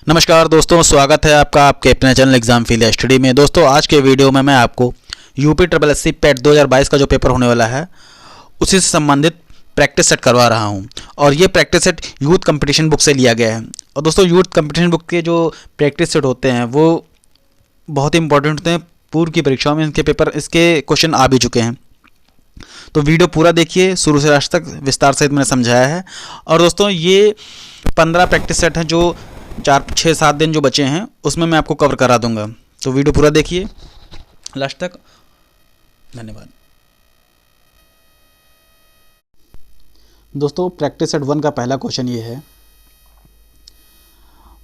नमस्कार दोस्तों, स्वागत है आपका आपके अपने चैनल एग्जाम फील स्टडी में। दोस्तों आज के वीडियो में मैं आपको यूपी ट्रिपल एस सी पेट 2022 का जो पेपर होने वाला है उसी से संबंधित प्रैक्टिस सेट करवा रहा हूं। और ये practice set youth competition book से लिया गया है। और दोस्तों यूथ कंपटीशन बुक के जो प्रैक्टिस सेट होते हैं वो बहुत ही इंपॉर्टेंट होते हैं। पूर्व की परीक्षाओं में इसके क्वेश्चन आ भी चुके हैं। तो वीडियो पूरा देखिए, शुरू से लास्ट तक विस्तार सहित मैंने समझाया है। और दोस्तों ये 15 प्रैक्टिस सेट हैं जो 4-6-7 दिन जो बचे हैं उसमें मैं आपको कवर करा दूंगा। तो वीडियो पूरा देखिए लास्ट तक। धन्यवाद। दोस्तों प्रैक्टिस सेट 1 का पहला क्वेश्चन ये है,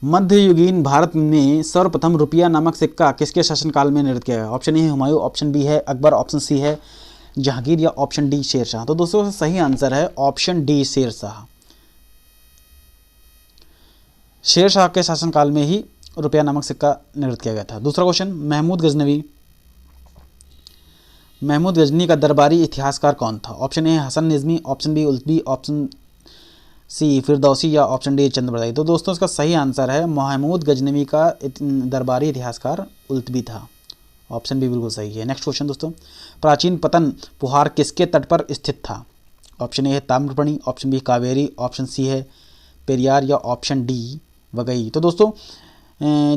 मध्ययुगीन भारत में सर्वप्रथम रुपया नामक सिक्का किसके शासनकाल में निर्मित किया गया? ऑप्शन ए है हुमायूं, ऑप्शन बी है अकबर, ऑप्शन सी है जहांगीर या ऑप्शन डी शेरशाह। तो दोस्तों सही आंसर है ऑप्शन डी शेरशाह। शेरशाह के शासनकाल में ही रुपया नामक सिक्का निर्मित किया गया था। दूसरा क्वेश्चन, महमूद गजनी का दरबारी इतिहासकार कौन था? Option A Hasan Nizami, option B Ulbi, option C Firdausi या ऑप्शन डी चंद्रबरदाई। तो दोस्तों इसका सही आंसर है महमूद गजनवी का दरबारी इतिहासकार उल्बी था। ऑप्शन बी बिल्कुल सही है। नेक्स्ट क्वेश्चन दोस्तों, प्राचीन पतन पुहार किसके तट पर स्थित था? ऑप्शन ए है Tamraparni, option B Kaveri, option C है पेरियार या ऑप्शन डी वगई। तो दोस्तों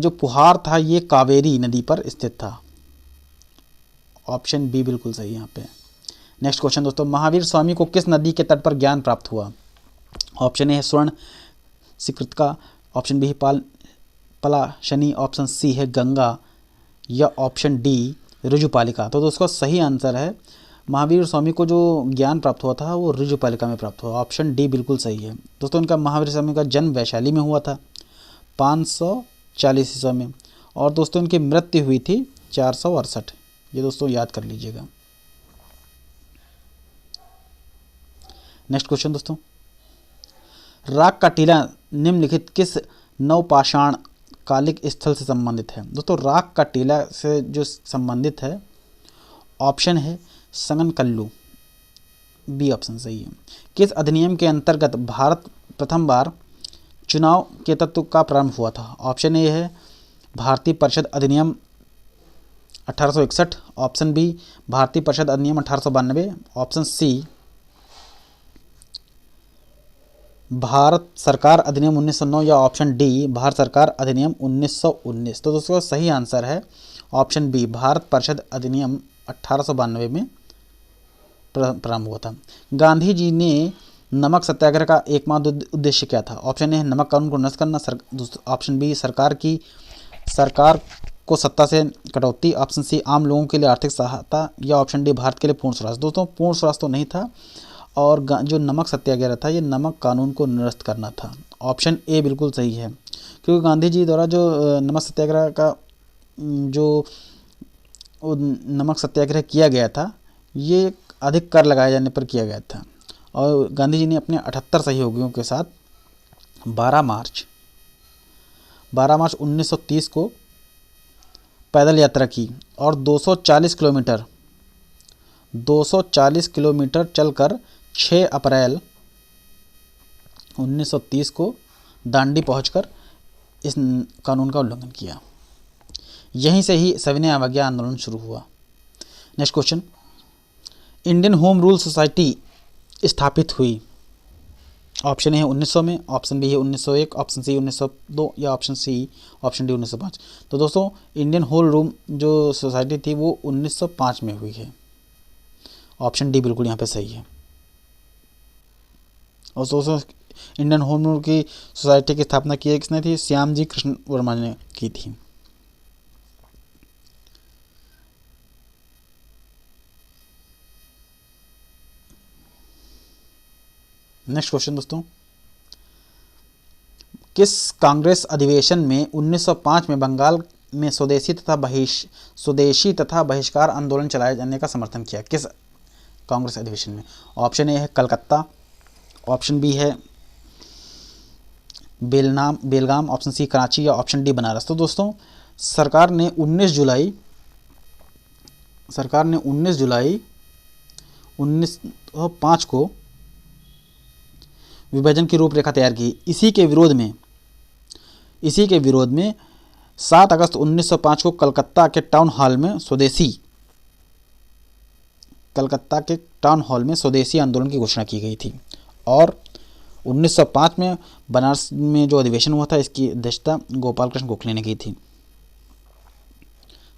जो पुहार था ये कावेरी नदी पर स्थित था। ऑप्शन बी बिल्कुल सही यहाँ पे। नेक्स्ट क्वेश्चन दोस्तों, महावीर स्वामी को किस नदी के तट पर ज्ञान प्राप्त हुआ? ऑप्शन ए है स्वर्ण सिकृतिका, ऑप्शन बी है पलाशनी, ऑप्शन सी है गंगा या ऑप्शन डी ऋजुपालिका। तो दोस्तों सही आंसर है महावीर स्वामी को जो ज्ञान प्राप्त हुआ था वो ऋजुपालिका में प्राप्त हुआ। ऑप्शन डी बिल्कुल सही है। दोस्तों इनका महावीर स्वामी का जन्म वैशाली में हुआ था 540 ईस्वी में, और दोस्तों इनकी मृत्यु हुई थी 468। ये दोस्तों याद कर लीजिएगा। नेक्स्ट क्वेश्चन दोस्तों, राग का टीला निम्नलिखित किस नवपाषाण कालिक स्थल से संबंधित है? दोस्तों राग का टीला से जो संबंधित है ऑप्शन है संगनकल्लू, बी ऑप्शन सही है। किस अधिनियम के अंतर्गत भारत प्रथम बार चुनाव के तत्व का प्रारंभ हुआ था? ऑप्शन ए है भारतीय परिषद अधिनियम 1861, ऑप्शन बी भारतीय परिषद अधिनियम 1892, ऑप्शन सी भारत सरकार अधिनियम 1909 या ऑप्शन डी भारत सरकार अधिनियम 1919। तो दोस्तों सही आंसर है ऑप्शन बी भारत परिषद अधिनियम 1892 में प्रारंभ हुआ था। गांधी जी ने नमक सत्याग्रह का एकमात्र उद्देश्य क्या था? ऑप्शन ए नमक कानून को नष्ट करना, ऑप्शन बी सरकार को सत्ता से कटौती, ऑप्शन सी आम लोगों के लिए आर्थिक सहायता या ऑप्शन डी भारत के लिए पूर्ण स्वराज। दोस्तों पूर्ण स्वराज तो नहीं था, और जो नमक सत्याग्रह था ये नमक कानून को निरस्त करना था। ऑप्शन ए बिल्कुल सही है, क्योंकि गांधी जी द्वारा जो नमक सत्याग्रह का जो नमक सत्याग्रह किया गया था ये अधिक कर लगाए जाने पर किया गया था। और गांधी जी ने अपने 78 सहयोगियों के साथ 12 मार्च 1930 को पैदल यात्रा की और 240 किलोमीटर चलकर 6 अप्रैल 1930 को दांडी पहुंचकर इस कानून का उल्लंघन किया। यहीं से ही सविनय अवज्ञा आंदोलन शुरू हुआ। Next question, Indian home rule society स्थापित हुई? ऑप्शन ए है 1900 में, ऑप्शन बी है 1901, ऑप्शन सी 1902 या ऑप्शन डी 1905। तो दोस्तों इंडियन होम रूल जो सोसाइटी थी वो 1905 में हुई है। ऑप्शन डी बिल्कुल यहाँ पे सही है। और दोस्तों इंडियन होम रूल की सोसाइटी की स्थापना की किसने थी? श्याम जी कृष्ण वर्मा ने की थी। नेक्स्ट क्वेश्चन दोस्तों, किस कांग्रेस अधिवेशन में 1905 में बंगाल में स्वदेशी तथा बहिष्कार आंदोलन चलाए जाने का समर्थन किया? किस कांग्रेस अधिवेशन में? ऑप्शन ए है कलकत्ता, ऑप्शन बी है बेलगाम, ऑप्शन सी कराची या ऑप्शन डी बनारस। तो दोस्तों सरकार ने 19 जुलाई 1905 को विभाजन की रूपरेखा तैयार की। इसी के विरोध में इसी के विरोध में 7 अगस्त 1905 को कलकत्ता के टाउन हॉल में स्वदेशी आंदोलन की घोषणा की गई थी। और 1905 में बनारस में जो अधिवेशन हुआ था, इसकी अध्यक्षता गोपाल कृष्ण गोखले ने की थी।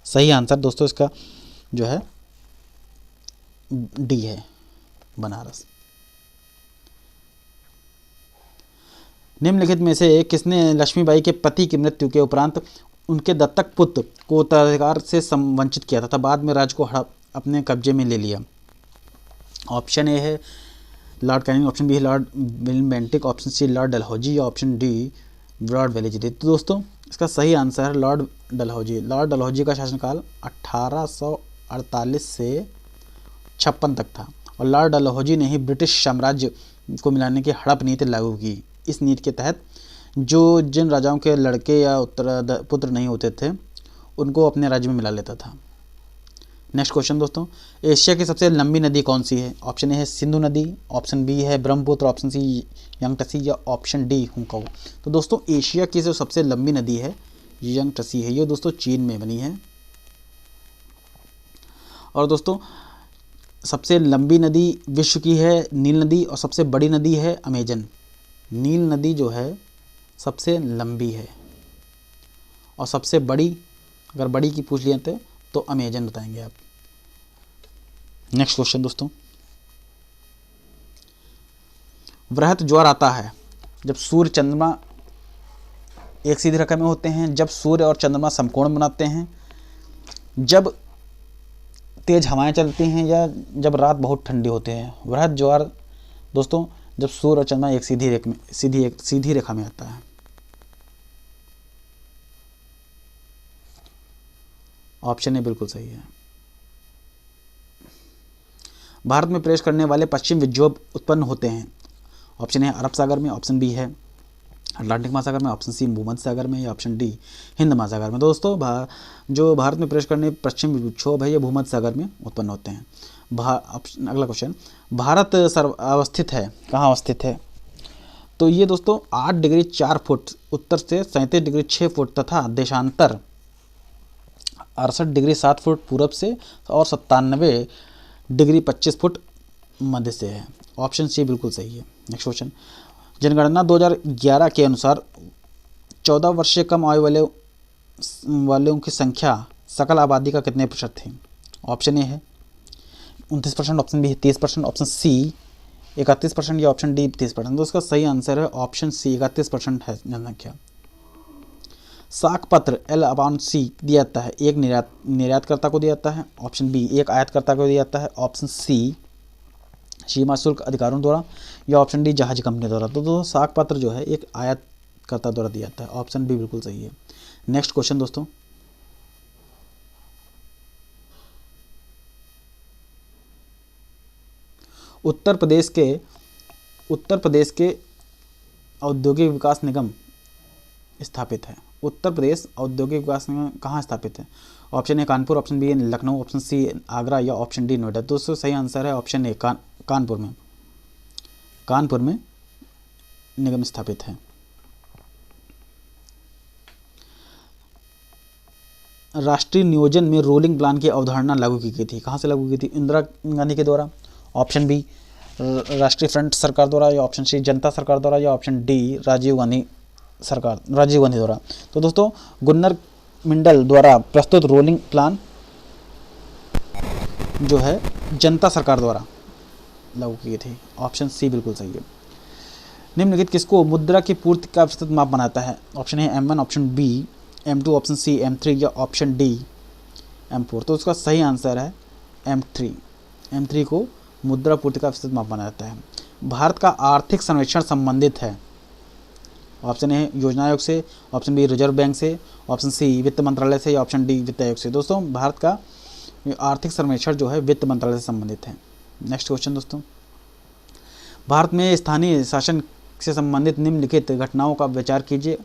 सही आंसर दोस्तों इसका जो है डी है, बनारस। निम्नलिखित में से किसने लक्ष्मीबाई के पति की मृत्यु के उपरांत उनके दत्तक पुत्र को उत्तराधिकार से वंचित किया तथा बाद में राज्य को अपने कब्जे में ले लिया? ऑप्शन ए है लॉर्ड कैनिंग, ऑप्शन बी है lord William Bentinck, option C lord Dalhousie या ऑप्शन डी लॉर्ड वेलेस्ली। तो दोस्तों इसका सही आंसर है लॉर्ड डलहौजी। लॉर्ड डलहौजी का शासनकाल 1848 से 56 तक था और लॉर्ड डलहौजी ने ही ब्रिटिश साम्राज्य को मिलाने की हड़प नीति लागू की। इस नीति के तहत जिन राजाओं के लड़के या पुत्र नहीं होते थे उनको अपने राज्य में मिला लेता था। नेक्स्ट क्वेश्चन दोस्तों, एशिया की सबसे लंबी नदी कौन सी है? ऑप्शन ए है सिंधु नदी, ऑप्शन बी है ब्रह्मपुत्र, ऑप्शन सी यंगटसी या ऑप्शन डी हुंकाऊ। तो दोस्तों एशिया की जो सबसे लंबी नदी है यंगटसी है। ये दोस्तों चीन में बनी है। और दोस्तों सबसे लंबी नदी विश्व की है नील नदी और सबसे बड़ी नदी है अमेजन। नील नदी जो है सबसे लंबी है और सबसे बड़ी, अगर बड़ी की पूछ लिया तो अमेजन बताएंगे आप। नेक्स्ट क्वेश्चन दोस्तों, वृहत ज्वार आता है जब सूर्य चंद्रमा एक सीधी रेखा में होते हैं, जब सूर्य और चंद्रमा समकोण बनाते हैं, जब तेज हवाएं चलती हैं या जब रात बहुत ठंडी होती है। वृहत ज्वार दोस्तों जब सूर्य और चंद्रमा एक सीधी रेखा में आता है। ऑप्शन ए बिल्कुल सही है। भारत में प्रवेश करने वाले पश्चिम विक्षोभ उत्पन्न होते हैं। ऑप्शन ए अरब सागर में, ऑप्शन बी है अटलांटिक महासागर में, ऑप्शन सी भूमध्य सागर में या ऑप्शन डी हिंद महासागर में। दोस्तों जो भारत में प्रवेश करने पश्चिम विक्षोभ है ये भूमध्य सागर में उत्पन्न होते हैं। अगला क्वेश्चन, भारत अवस्थित है, कहाँ अवस्थित है? तो ये दोस्तों 8 डिग्री 4 फुट उत्तर से 37 डिग्री 6 फुट तथा देशांतर 68 डिग्री 7 फुट पूरब से और 97 डिग्री 25 फुट मध्य से है। ऑप्शन सी बिल्कुल सही है। नेक्स्ट क्वेश्चन, जनगणना 2011 के अनुसार 14 वर्ष से कम आयु वालों की संख्या सकल आबादी का कितने प्रतिशत थी? ऑप्शन ए है 29%, ऑप्शन बी है 30%, ऑप्शन सी 31% या ऑप्शन डी 30%। तो उसका सही आंसर है ऑप्शन सी 31% है जनसंख्या। साख पत्र L/C दिया जाता है, एक निर्यातकर्ता को दिया जाता है, ऑप्शन बी एक आयातकर्ता को दिया जाता है, ऑप्शन सी सीमा शुल्क अधिकारियों द्वारा या ऑप्शन डी जहाज कंपनी द्वारा। तो साख पत्र जो है एक आयातकर्ता द्वारा दिया जाता है। ऑप्शन बी बिल्कुल सही है। नेक्स्ट क्वेश्चन दोस्तों, उत्तर प्रदेश के औद्योगिक विकास निगम स्थापित है। उत्तर प्रदेश औद्योगिक विकास निगम कहाँ स्थापित है? Option A Kanpur, option B Lucknow, option C Agra या ऑप्शन डी नोएडा। दोस्तों सही आंसर है ऑप्शन ए कानपुर में निगम स्थापित है। राष्ट्रीय नियोजन में रोलिंग प्लान की अवधारणा लागू की गई थी। कहाँ से लागू की थी? इंदिरा गांधी के द्वारा, ऑप्शन बी राष्ट्रीय फ्रंट सरकार द्वारा या ऑप्शन सी जनता सरकार द्वारा या ऑप्शन डी राजीव गांधी द्वारा। तो दोस्तों गुन्नर मंडल द्वारा प्रस्तुत रोलिंग प्लान जो है जनता सरकार द्वारा लागू की गई थी। ऑप्शन सी बिल्कुल सही है। निम्नलिखित किसको मुद्रा की पूर्ति का विस्तृत माप बनाता है? Option A M1, option B M2, option C M3 या ऑप्शन डी M4। तो उसका सही आंसर है M3 को मुद्रा पूर्ति का विस्तृत माप बनाया जाता है। भारत का आर्थिक सर्वेक्षण संबंधित है। ऑप्शन ए योजना आयोग से, ऑप्शन बी रिजर्व बैंक से, ऑप्शन सी वित्त मंत्रालय से या ऑप्शन डी वित्त आयोग से। दोस्तों भारत का आर्थिक सर्वेक्षण जो है वित्त मंत्रालय से संबंधित है। नेक्स्ट क्वेश्चन दोस्तों, भारत में स्थानीय शासन से संबंधित निम्नलिखित घटनाओं का विचार कीजिए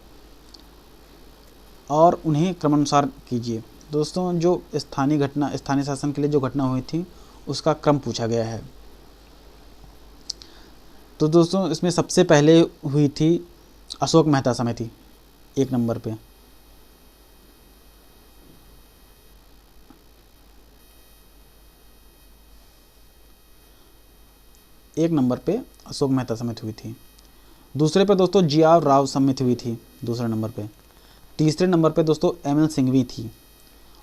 और उन्हें क्रमानुसार कीजिए। दोस्तों जो स्थानीय शासन के लिए जो घटना हुई थी उसका क्रम पूछा गया है। तो दोस्तों इसमें सबसे पहले हुई थी अशोक मेहता समिति, एक नंबर पे। एक नंबर पे अशोक मेहता समिति हुई थी। दूसरे पे दोस्तों जी.आर. राव समिति हुई थी दूसरे नंबर पे। तीसरे नंबर पे दोस्तों एम.एल. सिंघवी थी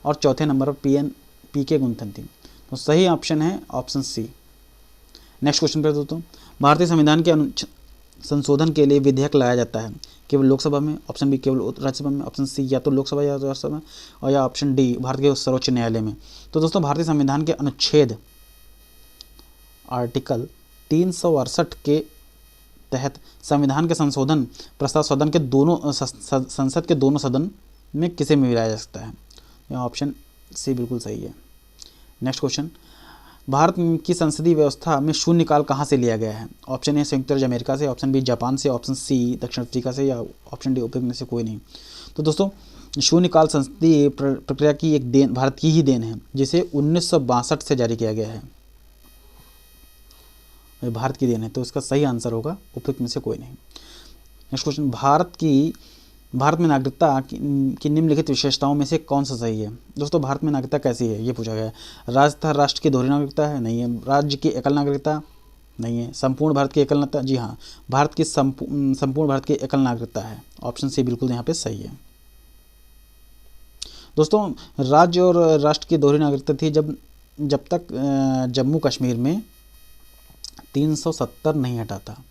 और चौथे नंबर पर पी.के. गुंथन थी। तो सही ऑप्शन है ऑप्शन सी। नेक्स्ट क्वेश्चन पे दोस्तों, भारतीय संविधान के संशोधन के लिए विधेयक लाया जाता है केवल लोकसभा में, ऑप्शन बी केवल राज्यसभा में, ऑप्शन सी या तो लोकसभा या राज्यसभा में, और या ऑप्शन डी भारत के सर्वोच्च न्यायालय में। तो दोस्तों भारतीय संविधान के अनुच्छेद आर्टिकल 368 के तहत संविधान के संशोधन प्रस्ताव सदन के दोनों संसद के दोनों सदन में किसे में लाया जा सकता है। यहाँ ऑप्शन सी बिल्कुल सही है। नेक्स्ट क्वेश्चन, भारत की संसदीय व्यवस्था में शून्यकाल कहाँ से लिया गया है। ऑप्शन ए संयुक्त राज्य अमेरिका से, ऑप्शन बी जापान से, ऑप्शन सी दक्षिण अफ्रीका से, या ऑप्शन डी उपयुक्त में से कोई नहीं। तो दोस्तों शून्यकाल संसदीय प्रक्रिया की एक देन, भारत की ही देन है, जिसे 1962 से जारी किया गया है। भारत की देन है, तो इसका सही आंसर होगा उपयुक्त में से कोई नहीं। नेक्स्ट क्वेश्चन, भारत में नागरिकता की निम्नलिखित विशेषताओं में से कौन सा सही है। दोस्तों भारत में नागरिकता कैसी है ये पूछा गया है। राज्य तथा राष्ट्र की दोहरी नागरिकता है, नहीं है। राज्य की एकल नागरिकता, नहीं है। संपूर्ण भारत की एकल नागरिकता, जी हाँ, भारत की संपूर्ण भारत की एकल नागरिकता है। ऑप्शन सी बिल्कुल यहाँ पे सही है। दोस्तों राज्य और राष्ट्र की दोहरी नागरिकता थी जब तक जम्मू कश्मीर में 370 नहीं हटा था।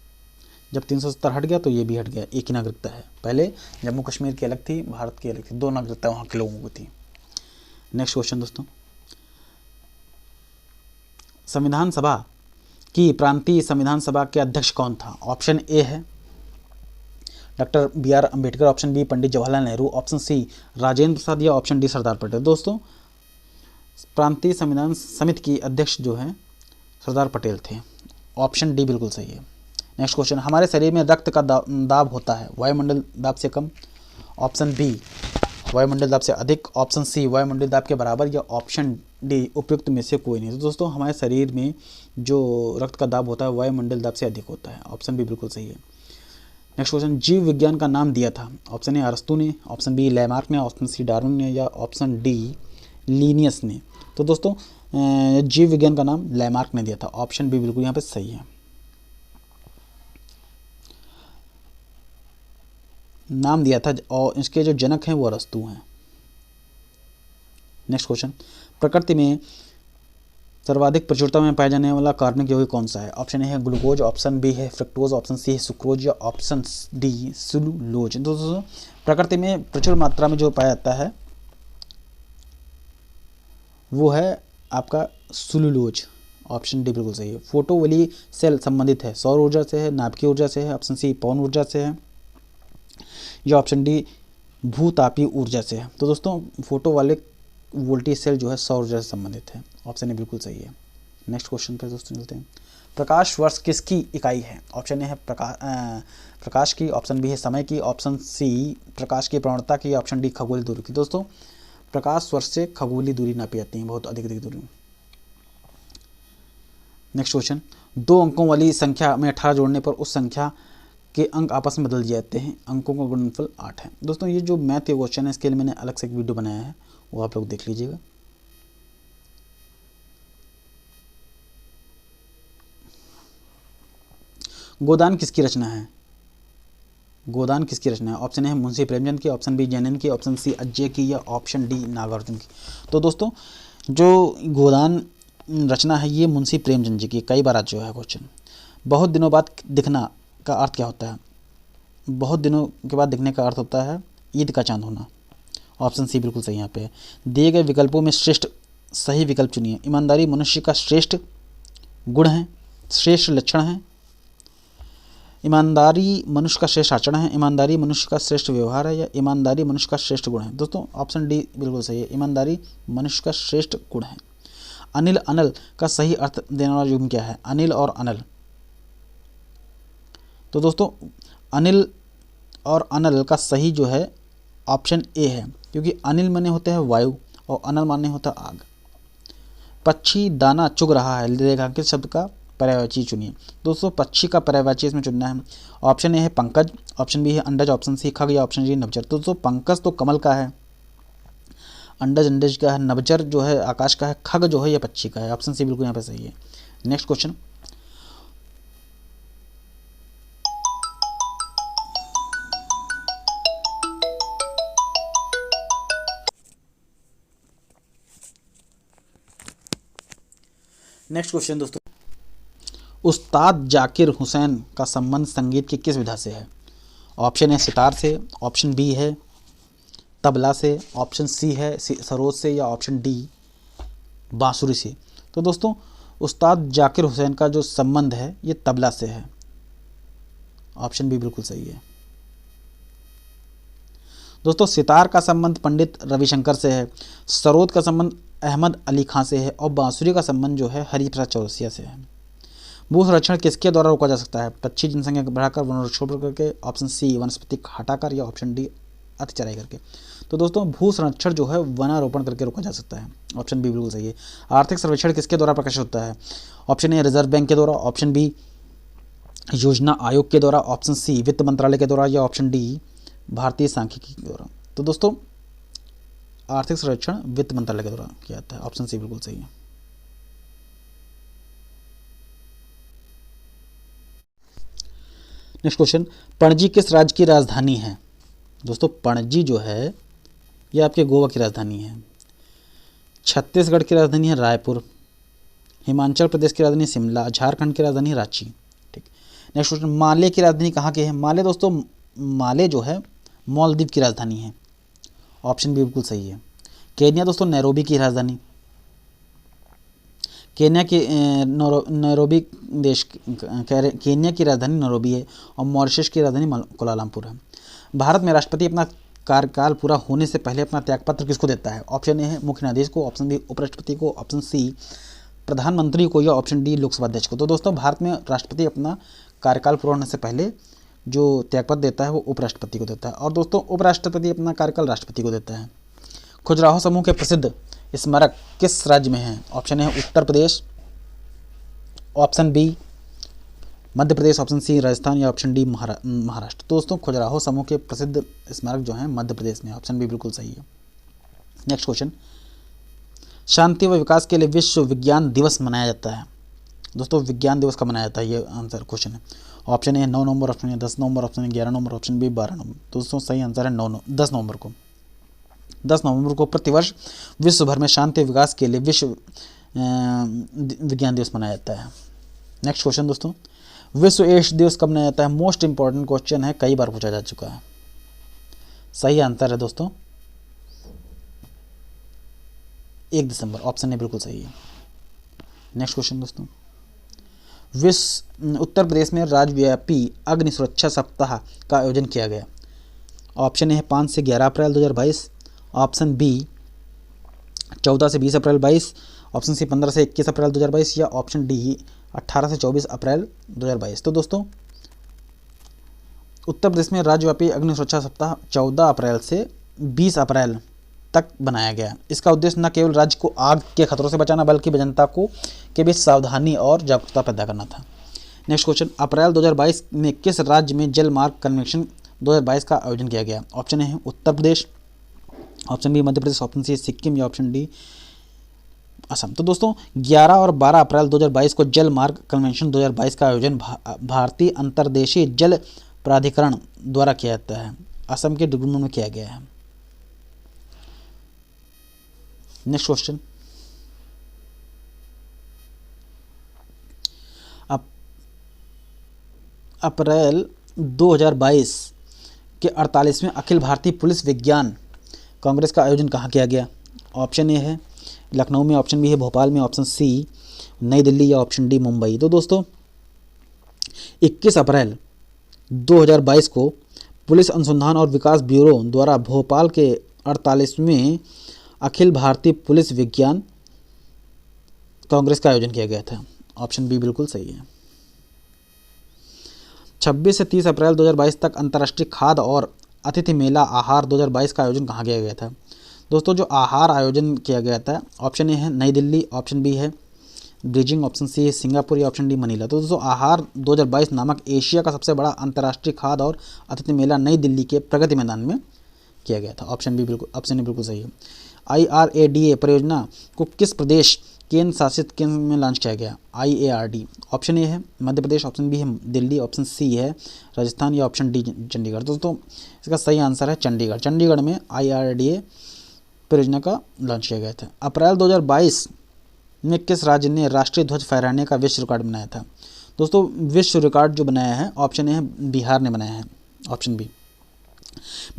जब 370 हट गया तो ये भी हट गया, एक ही नागरिकता है। पहले जम्मू कश्मीर की अलग थी, भारत की अलग थी, दो नागरिकता वहाँ के लोगों को थी। नेक्स्ट क्वेश्चन दोस्तों, संविधान सभा की प्रांतीय संविधान सभा के अध्यक्ष कौन था। ऑप्शन ए है doctor B R. Ambedkar, option B Pandit Jawaharlal Nehru, option C Rajendra Prasad, या ऑप्शन डी सरदार पटेल। दोस्तों प्रांतीय संविधान समिति की अध्यक्ष जो है सरदार पटेल थे। ऑप्शन डी बिल्कुल सही है। नेक्स्ट क्वेश्चन, हमारे शरीर में रक्त का दाब होता है वायुमंडल दाब से कम, ऑप्शन बी वायुमंडल दाब से अधिक, ऑप्शन सी वायुमंडल दाब के बराबर, या ऑप्शन डी उपयुक्त में से कोई नहीं। तो दोस्तों हमारे शरीर में जो रक्त का दाब होता है वायुमंडल दाब से अधिक होता है। ऑप्शन बी बिल्कुल सही है। नेक्स्ट क्वेश्चन, जीव विज्ञान का नाम दिया था। ऑप्शन ए अरस्तू ने, ऑप्शन बी लैमार्क ने, ऑप्शन सी डार्विन ने, या ऑप्शन डी लीनियस ने। तो दोस्तों जीव विज्ञान का नाम लैमार्क ने दिया था। ऑप्शन बी बिल्कुल यहाँ पे सही है। नाम दिया था और इसके जो जनक हैं वो अरस्तू हैं। नेक्स्ट क्वेश्चन, प्रकृति में सर्वाधिक प्रचुरता में पाया जाने वाला कार्बनिक यौगिक कौन सा है। ऑप्शन ए है ग्लूकोज, ऑप्शन बी है फ्रक्टोज, ऑप्शन सी है सुक्रोज, या ऑप्शन डी सेलुलोज। दोस्तों प्रकृति में प्रचुर मात्रा में जो पाया जाता है वो है आपका सेलुलोज। ऑप्शन डी बिल्कुल सही है। फोटोवोल्टिक सेल संबंधित है सौर ऊर्जा से है, नाभिकीय ऊर्जा से है, ऑप्शन सी पवन ऊर्जा से है, या ऑप्शन डी भूतापीय ऊर्जा से है। तो दोस्तों फोटोवोल्टिक सेल जो है सौर ऊर्जा से संबंधित है। ऑप्शन ए बिल्कुल सही है। नेक्स्ट क्वेश्चन पर दोस्तों चलते हैं। प्रकाश वर्ष किसकी इकाई है। ऑप्शन ए है प्रकाश की, ऑप्शन बी है समय की, ऑप्शन सी प्रकाश की प्रवणता की, ऑप्शन डी खगोलीय दूरी की। दोस्तों प्रकाश वर्ष से खगोलीय दूरी नापी जाती है, बहुत अधिक दूरी। नेक्स्ट क्वेश्चन, दो अंकों वाली संख्या में 18 जोड़ने पर उस संख्या के अंक आपस में बदल जाते हैं। अंकों का गुणनफल 8 है। दोस्तों ये जो मैथ के क्वेश्चन है इसके लिए मैंने अलग से एक वीडियो बनाया है, वो आप लोग देख लीजिएगा। गोदान किसकी रचना है। गोदान किसकी रचना है। ऑप्शन है मुंशी प्रेमचंद की, ऑप्शन बी जैनन की, ऑप्शन सी अज्जय की, या ऑप्शन डी नागार्जुन की। तो दोस्तों जो गोदान रचना है ये मुंशी प्रेमचंद जी की। कई बार आ चुका है क्वेश्चन। बहुत दिनों बाद दिखना का अर्थ क्या होता है। बहुत दिनों के बाद दिखने का अर्थ होता है ईद का चांद होना। ऑप्शन सी बिल्कुल सही यहाँ पे है। दिए गए विकल्पों में श्रेष्ठ सही विकल्प चुनिए। ईमानदारी मनुष्य का श्रेष्ठ गुण है, श्रेष्ठ लक्षण है। ईमानदारी मनुष्य का श्रेष्ठ आचरण है, ईमानदारी मनुष्य का श्रेष्ठ व्यवहार है, या ईमानदारी मनुष्य का श्रेष्ठ गुण है। दोस्तों ऑप्शन डी बिल्कुल सही है। ईमानदारी मनुष्य का श्रेष्ठ गुण है। अनिल अनल का सही अर्थ देने वाला युग्म क्या है। अनिल और अनल। तो दोस्तों अनिल और अनल का सही जो है ऑप्शन ए है, क्योंकि अनिल माने होते हैं वायु और अनल माने होता है आग। पक्षी दाना चुग रहा है रेखांकित शब्द का पर्यायवाची चुनिए। दोस्तों पक्षी का पर्यायवाची इसमें चुनना है। ऑप्शन ए है पंकज, ऑप्शन बी है अंडज, ऑप्शन सी खग या ऑप्शन डी नवजर। तो दोस्तों पंकज तो कमल का है, अंडज अंडज का है, नवजर जो है आकाश का है, खग जो है ये पक्षी का है। ऑप्शन सी बिल्कुल यहाँ पे सही है। नेक्स्ट क्वेश्चन, दोस्तों, उस्ताद जाकिर हुसैन का संबंध संगीत की किस विधा से है? ऑप्शन है सितार से, ऑप्शन बी है तबला से, ऑप्शन सी है सरोद से या ऑप्शन डी बांसुरी से। तो दोस्तों उस्ताद जाकिर हुसैन का जो संबंध है ये तबला से है। ऑप्शन बी बिल्कुल सही है। दोस्तों सितार का संबंध पंडित रविशंकर से है, सरोद का संबंध अहमद अली खां से है और बांसुरी का संबंध जो है हरिप्रसाद चौरसिया से है। भू संरक्षण किसके द्वारा रोका जा सकता है? पक्षी जनसंख्या बढ़ाकर, वनरोपण करके, ऑप्शन सी वनस्पति हटाकर या ऑप्शन डी अति चराई करके। तो दोस्तों भू संरक्षण जो है वनारोपण करके रोका जा सकता है। ऑप्शन बी बिल्कुल सही है। आर्थिक सर्वेक्षण किसके द्वारा प्रकाशित होता है? ऑप्शन ए रिजर्व बैंक के द्वारा, ऑप्शन बी योजना आयोग के द्वारा, ऑप्शन सी वित्त मंत्रालय के द्वारा या ऑप्शन डी भारतीय सांख्यिकी के द्वारा। तो दोस्तों आर्थिक सर्वेक्षण वित्त मंत्रालय के द्वारा किया जाता है। ऑप्शन सी बिल्कुल सही है। नेक्स्ट क्वेश्चन, पणजी किस राज्य की राजधानी है? दोस्तों पणजी जो है ये आपके गोवा की राजधानी है। छत्तीसगढ़ की राजधानी है रायपुर, हिमाचल प्रदेश की राजधानी शिमला, झारखंड की राजधानी रांची। ठीक। नेक्स्ट क्वेश्चन, माले की राजधानी कहाँ की है? माले दोस्तों माले जो है मालदीव की राजधानी है। ऑप्शन बी बिल्कुल सही है। केन्या दोस्तों नैरोबी की राजधानी, केन्या की नैरोबी देश, केन्या की राजधानी नैरोबी है और मॉरिशस की राजधानी कोलालमपुर है। भारत में राष्ट्रपति अपना कार्यकाल पूरा होने से पहले अपना त्यागपत्र किसको देता है? ऑप्शन ए है मुख्य न्यायाधीश को, ऑप्शन बी उपराष्ट्रपति को, ऑप्शन सी प्रधानमंत्री को या ऑप्शन डी लोकसभा अध्यक्ष को। तो दोस्तों भारत में राष्ट्रपति अपना कार्यकाल पूरा होने से पहले जो त्यागपत्र देता है वो उपराष्ट्रपति को देता है और दोस्तों उपराष्ट्रपति अपना कार्यकाल राष्ट्रपति को देता है। खजुराहो समूह के प्रसिद्ध स्मारक किस राज्य में है? ऑप्शन है Uttar Pradesh, option B Madhya Pradesh, option C Rajasthan या ऑप्शन डी महाराष्ट्र। दोस्तों खजुराहो समूह के प्रसिद्ध स्मारक जो हैं मध्य प्रदेश में। ऑप्शन बी बिल्कुल सही है। नेक्स्ट क्वेश्चन, शांति व विकास के लिए विश्व विज्ञान दिवस मनाया जाता है। दोस्तों विज्ञान दिवस कब मनाया जाता है ये आंसर क्वेश्चन है। ऑप्शन ए 9 नवंबर, ऑप्शन ए 10 नवंबर, ऑप्शन ए 11 नवंबर, ऑप्शन बी 12 नवंबर। दोस्तों सही आंसर है 10 नवंबर को। 10 नवंबर को प्रतिवर्ष विश्व भर में शांति विकास के लिए विश्व विज्ञान दिवस मनाया जाता है। नेक्स्ट क्वेश्चन दोस्तों, विश्व एड्स दिवस कब मनाया जाता है? मोस्ट इंपॉर्टेंट क्वेश्चन है, कई बार पूछा जा चुका है। सही आंसर है दोस्तों 1 दिसंबर। ऑप्शन ए बिल्कुल सही है। नेक्स्ट क्वेश्चन दोस्तों, उत्तर प्रदेश में राज्यव्यापी अग्नि सुरक्षा सप्ताह का आयोजन किया गया। ऑप्शन ए है 5 से 11 अप्रैल 2022, ऑप्शन बी 14 से 20 अप्रैल 22, ऑप्शन सी 15 से 21 अप्रैल 2022 या ऑप्शन डी 18 से 24 अप्रैल 2022। तो दोस्तों उत्तर प्रदेश में राज्यव्यापी अग्नि सुरक्षा सप्ताह 14 अप्रैल से 20 अप्रैल तक बनाया गया। इसका उद्देश्य न केवल राज्य को आग के खतरों से बचाना बल्कि जनता को के बीच सावधानी और जागरूकता पैदा करना था। नेक्स्ट क्वेश्चन, अप्रैल 2022 में किस राज्य में जल मार्ग कन्वेंशन 2022 का आयोजन किया गया? ऑप्शन ए है Uttar Pradesh, option B Madhya Pradesh, option C Sikkim या ऑप्शन डी असम। तो दोस्तों 11 और 12 अप्रैल 2022 को जल मार्ग कन्वेंशन 2022 का आयोजन भारतीय अंतर्देशीय जल प्राधिकरण द्वारा किया जाता है। असम के डिब्रूगढ़ में किया गया है। नेक्स्ट क्वेश्चन, अप्रैल 2022 के 48वें अखिल भारतीय पुलिस विज्ञान कांग्रेस का आयोजन कहाँ किया गया? ऑप्शन ए है लखनऊ में, ऑप्शन बी है भोपाल में, ऑप्शन सी नई दिल्ली या ऑप्शन डी मुंबई। तो दोस्तों 21 अप्रैल 2022 को पुलिस अनुसंधान और विकास ब्यूरो द्वारा भोपाल के 48वें अखिल भारतीय पुलिस विज्ञान कांग्रेस का आयोजन किया गया था। ऑप्शन बी बिल्कुल सही है। 26 से 30 अप्रैल 2022 तक अंतर्राष्ट्रीय खाद्य और अतिथि मेला आहार 2022 का आयोजन कहाँ किया गया था? दोस्तों जो आहार आयोजन किया गया था, ऑप्शन ए है नई दिल्ली, ऑप्शन बी है बीजिंग, ऑप्शन सी सिंगापुर या ऑप्शन डी मनीला। तो दोस्तों आहार 2022 नामक एशिया का सबसे बड़ा अंतर्राष्ट्रीय खाद्य और अतिथि मेला नई दिल्ली के प्रगति मैदान में किया गया था। ऑप्शन बी बिल्कुल, ऑप्शन ए बिल्कुल सही है। IRADA परियोजना को किस प्रदेश केंद्र शासित केंद्र में लॉन्च किया गया? IARD। ऑप्शन ए है मध्य प्रदेश, ऑप्शन बी है दिल्ली, ऑप्शन सी है राजस्थान या ऑप्शन डी चंडीगढ़। दोस्तों इसका सही आंसर है चंडीगढ़। चंडीगढ़ में IRADA परियोजना का लॉन्च किया गया था। अप्रैल 2022 में किस राज्य ने राष्ट्रीय ध्वज फहराने का विश्व रिकॉर्ड बनाया था? दोस्तों विश्व रिकॉर्ड जो बनाया है, ऑप्शन ए है बिहार ने बनाया है, ऑप्शन बी।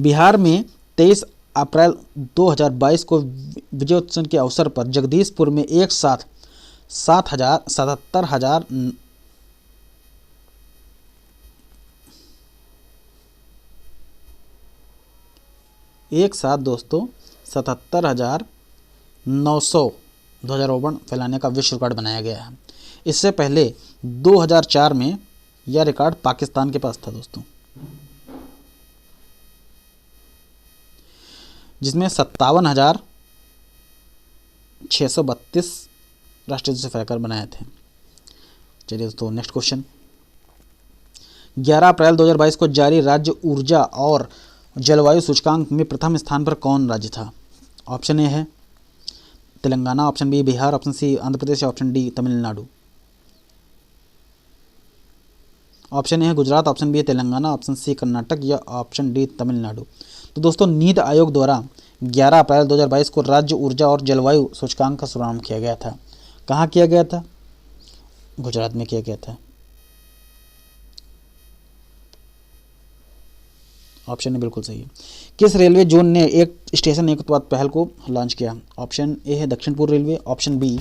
बिहार में 23 अप्रैल 2022 को विजयोत्सव के अवसर पर जगदीशपुर में एक साथ 77,000 एक साथ दोस्तों 77,900 ध्वजारोहण फैलाने का विश्व रिकॉर्ड बनाया गया है। इससे पहले 2004 में यह रिकॉर्ड पाकिस्तान के पास था दोस्तों, जिसमें 57,632 राष्ट्रीय ध्वज फहराकर बनाए थे। चलिए दोस्तों नेक्स्ट क्वेश्चन। 11 अप्रैल 2022 को जारी राज्य ऊर्जा और जलवायु सूचकांक में प्रथम स्थान पर कौन राज्य था? ऑप्शन ए है Telangana, option B Bihar, option C Andhra Pradesh या option D Tamil Nadu. Option A है गुजरात, ऑप्शन बी है तेलंगाना, ऑप्शन सी कर्नाटक या ऑप्शन डी तमिलनाडु। तो दोस्तों नीति आयोग द्वारा 11 अप्रैल 2022 को राज्य ऊर्जा और जलवायु सूचकांक का शुभारंभ किया गया था। कहाँ किया गया था? गुजरात में किया गया था। ऑप्शन ए बिल्कुल सही है। किस रेलवे जोन ने एक स्टेशन एक उत्पाद पहल को लॉन्च किया? ऑप्शन ए है दक्षिण पूर्व रेलवे, ऑप्शन बी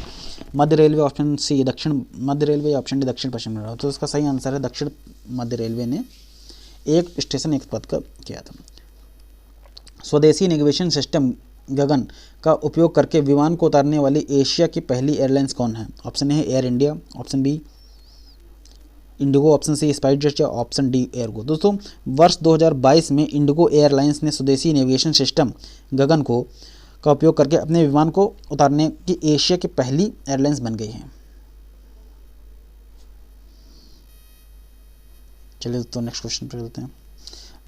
मध्य रेलवे, ऑप्शन सी दक्षिण मध्य रेलवे, ऑप्शन डी दक्षिण पश्चिम रेलवे। तो इसका सही आंसर है दक्षिण मध्य रेलवे ने एक स्टेशन एक उत्पाद का किया था। स्वदेशी नेविगेशन सिस्टम गगन का उपयोग करके विमान को उतारने वाली एशिया की पहली एयरलाइंस कौन है? ऑप्शन ए है air India, option B IndiGo, option C SpiceJet या ऑप्शन डी एयरगो। दोस्तों वर्ष 2022 में इंडिगो एयरलाइंस ने स्वदेशी नेविगेशन सिस्टम गगन को का उपयोग करके अपने विमान को उतारने की एशिया की पहली एयरलाइंस बन गई है। चलिए दोस्तों नेक्स्ट क्वेश्चन पर चलते हैं।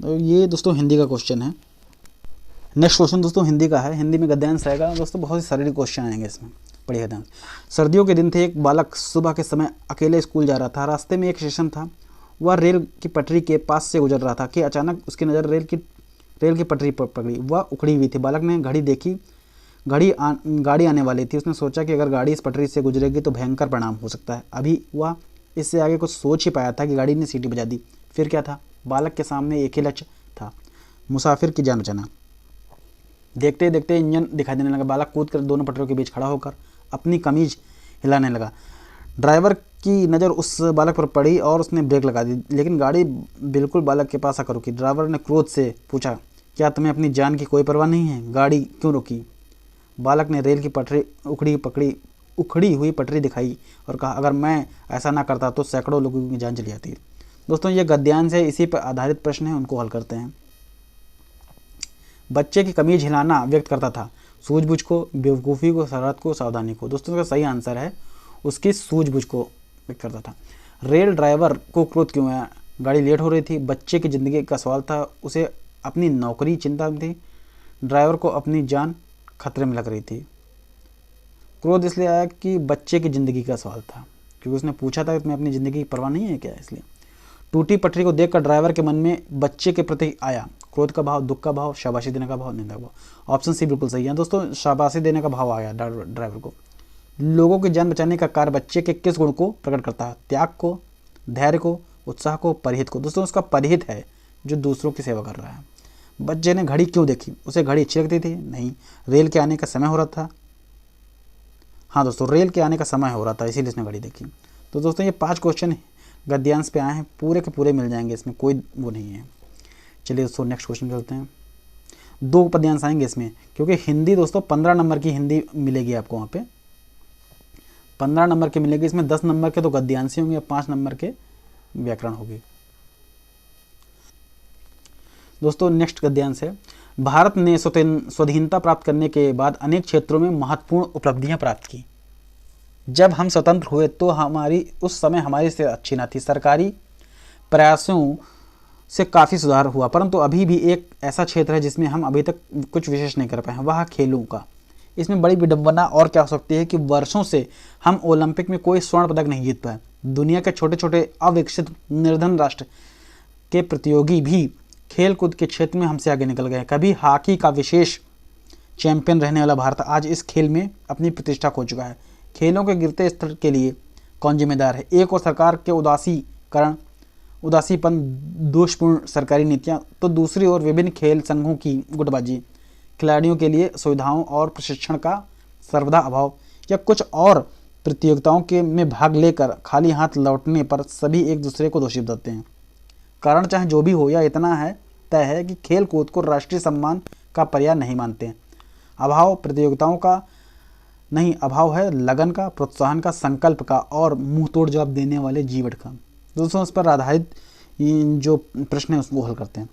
तो ये दोस्तों हिंदी का क्वेश्चन है। नेक्स्ट क्वेश्चन दोस्तों हिंदी का है। हिंदी में गद्यांश रहेगा दोस्तों, बहुत ही सरल क्वेश्चन आएंगे इसमें। पढ़िए गद्यांश। सर्दियों के दिन थे, एक बालक सुबह के समय अकेले स्कूल जा रहा था। रास्ते में एक स्टेशन था, वह रेल की पटरी के पास से गुजर रहा था कि अचानक उसकी नज़र रेल की पटरी पर पड़ी। वह उखड़ी हुई थी। बालक ने घड़ी देखी, गाड़ी आने वाली थी। उसने सोचा कि अगर गाड़ी इस पटरी से गुजरेगी तो भयंकर परिणाम हो सकता है। अभी वह इससे आगे कुछ सोच ही पाया था कि गाड़ी ने सीटी बजा दी। फिर क्या था? बालक के सामने एक ही लक्ष्य था, मुसाफिर की जान बचाना। देखते ही देखते इंजन दिखाई देने लगा। बालक कूद कर दोनों पटरियों के बीच खड़ा होकर अपनी कमीज हिलाने लगा। ड्राइवर की नज़र उस बालक पर पड़ी और उसने ब्रेक लगा दी, लेकिन गाड़ी बिल्कुल बालक के पास आकर रुकी। ड्राइवर ने क्रोध से पूछा, क्या तुम्हें अपनी जान की कोई परवाह नहीं है? गाड़ी क्यों रुकी? बालक ने रेल की पटरी उखड़ी हुई पटरी दिखाई और कहा, अगर मैं ऐसा ना करता तो सैकड़ों लोगों की जान चली जाती। दोस्तों ये गद्यांश है, इसी पर आधारित प्रश्न है, उनको हल करते हैं। बच्चे की कमीज हिलाना व्यक्त करता था सूझबूझ को, बेवकूफ़ी को, शरारत को, सावधानी को। दोस्तों इसका सही आंसर है उसकी सूझबूझ को व्यक्त करता था। रेल ड्राइवर को क्रोध क्यों आया? गाड़ी लेट हो रही थी। बच्चे की ज़िंदगी का सवाल था, उसे अपनी नौकरी चिंता में थी। ड्राइवर को अपनी जान खतरे में लग रही थी। क्रोध इसलिए आया कि बच्चे की ज़िंदगी का सवाल था, क्योंकि उसने पूछा था कि तुम्हें अपनी ज़िंदगी की परवाह नहीं है क्या? इसलिए टूटी पटरी को देखकर ड्राइवर के मन में बच्चे के प्रति आया क्रोध का भाव, दुख का भाव, शाबाशी देने का भाव, निंदा का भाव। ऑप्शन सी बिल्कुल सही है दोस्तों, शाबाशी देने का भाव आया ड्राइवर को। लोगों की जान बचाने का कार्य बच्चे के किस गुण को प्रकट करता है? त्याग को, धैर्य को, उत्साह को, परिहित को। दोस्तों उसका परिहित है, जो दूसरों की सेवा कर रहा है। बच्चे ने घड़ी क्यों देखी? उसे घड़ी अच्छी लगती थी? नहीं। रेल के आने का समय हो रहा था? हाँ दोस्तों रेल के आने का समय हो रहा था, इसीलिए उसने घड़ी देखी। तो दोस्तों ये 5 क्वेश्चन गद्यांश पे आए हैं, पूरे के पूरे मिल जाएंगे, इसमें कोई वो नहीं है। चलिए दोस्तों नेक्स्ट क्वेश्चन चलते हैं। 2 पद्यांश आएंगे इसमें, क्योंकि हिंदी दोस्तों 15 नंबर की हिंदी मिलेगी आपको। वहाँ पे 15 नंबर की मिलेगी। इसमें 10 नंबर के तो गद्यांश होंगे, 5 नंबर के व्याकरण होगी। दोस्तों नेक्स्ट गद्यांश है। भारत ने स्वाधीनता प्राप्त करने के बाद अनेक क्षेत्रों में महत्वपूर्ण उपलब्धियां प्राप्त की। जब हम स्वतंत्र हुए तो हमारी उस समय हमारी स्थिति अच्छी ना थी, सरकारी प्रयासों से काफ़ी सुधार हुआ, परंतु अभी भी एक ऐसा क्षेत्र है जिसमें हम अभी तक कुछ विशेष नहीं कर पाए हैं, वह खेलों का। इसमें बड़ी विडंबना और क्या हो सकती है कि वर्षों से हम ओलंपिक में कोई स्वर्ण पदक नहीं जीत पाए। दुनिया के छोटे छोटे अविकसित निर्धन राष्ट्र के प्रतियोगी भी खेल कूद के क्षेत्र में हमसे आगे निकल गए। कभी हॉकी का विशेष चैंपियन रहने वाला भारत आज इस खेल में अपनी प्रतिष्ठा खो चुका है। खेलों के गिरते स्तर के लिए कौन जिम्मेदार है? एक और सरकार के उदासीपन, दोषपूर्ण सरकारी नीतियां, तो दूसरी ओर विभिन्न खेल संघों की गुटबाजी, खिलाड़ियों के लिए सुविधाओं और प्रशिक्षण का सर्वदा अभाव, या कुछ और प्रतियोगिताओं के में भाग लेकर खाली हाथ लौटने पर सभी एक दूसरे को दोषी बताते हैं। कारण चाहे जो भी हो, या इतना है तय है कि खेल कूद को राष्ट्रीय सम्मान का पर्याय नहीं मानते हैं। अभाव प्रतियोगिताओं का नहीं, अभाव है लगन का, प्रोत्साहन का, संकल्प का और मुंह तोड़ जवाब देने वाले जीवट का। दोस्तों, इस पर आधारित जो प्रश्न है उसको हल करते हैं।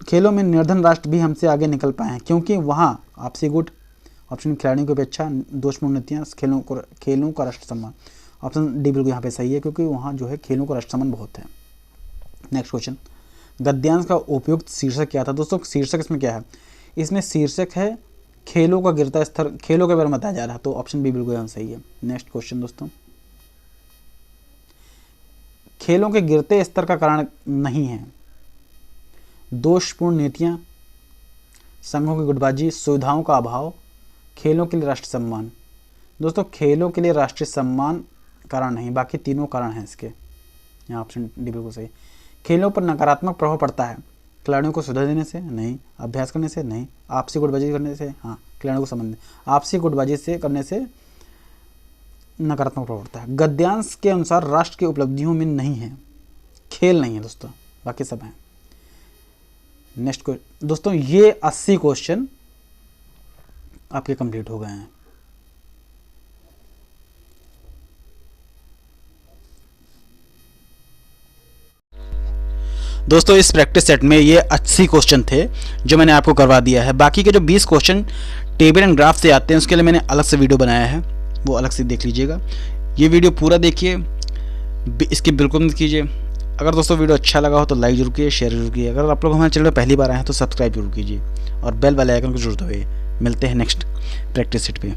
खेलों में निर्धन राष्ट्र भी हमसे आगे निकल पाए हैं क्योंकि वहाँ आपसी गुट, ऑप्शन खिलाड़ियों की अपेक्षा, दोषपूर्ण नीतियाँ, खेलों का राष्ट्र सम्मान। ऑप्शन डी बिल्कुल यहाँ पे सही है क्योंकि वहाँ जो है खेलों का राष्ट्र सम्मान बहुत है। नेक्स्ट क्वेश्चन, गद्यांश का उपयुक्त शीर्षक क्या था? दोस्तों, शीर्षक इसमें क्या है? इसमें शीर्षक है खेलों का गिरता स्तर, खेलों के बारे में बताया जा रहा है, तो ऑप्शन बी बिल्कुल यहाँ सही है। नेक्स्ट क्वेश्चन दोस्तों, खेलों के गिरते स्तर का कारण नहीं है दोषपूर्ण नीतियां, संघों की गुटबाजी, सुविधाओं का अभाव, खेलों के लिए राष्ट्रीय सम्मान। दोस्तों, खेलों के लिए राष्ट्रीय सम्मान कारण नहीं, बाकी तीनों कारण हैं इसके। यहाँ ऑप्शन डी बिल्कुल सही। खेलों पर नकारात्मक प्रभाव पड़ता है, खिलाड़ियों को सुविधा देने से नहीं, अभ्यास करने से नहीं, आपसी गुटबाजी करने से, हाँ खिलाड़ियों को संबंध, आपसी गुटबाजी से करने से नकारात्मक प्रभाव पड़ता है। गद्यांश के अनुसार राष्ट्र की उपलब्धियों में नहीं है, खेल नहीं है दोस्तों, बाकी सब हैं। नेक्स्ट क्वेश्चन दोस्तों, ये 80 क्वेश्चन आपके कंप्लीट हो गए हैं। दोस्तों, इस प्रैक्टिस सेट में ये 80 क्वेश्चन थे जो मैंने आपको करवा दिया है। बाकी के जो 20 क्वेश्चन टेबल एंड ग्राफ से आते हैं उसके लिए मैंने अलग से वीडियो बनाया है, वो अलग से देख लीजिएगा। ये वीडियो पूरा देखिए, इसकी बिल्कुल मत कीजिए। अगर दोस्तों वीडियो अच्छा लगा हो तो लाइक जरूर कीजिए, शेयर जरूर कीजिए। अगर आप लोग हमारे चैनल पर पहली बार आए हैं तो सब्सक्राइब जरूर कीजिए और बेल वाले आइकन को जरूर दबाइए। मिलते हैं नेक्स्ट प्रैक्टिस सेट पे।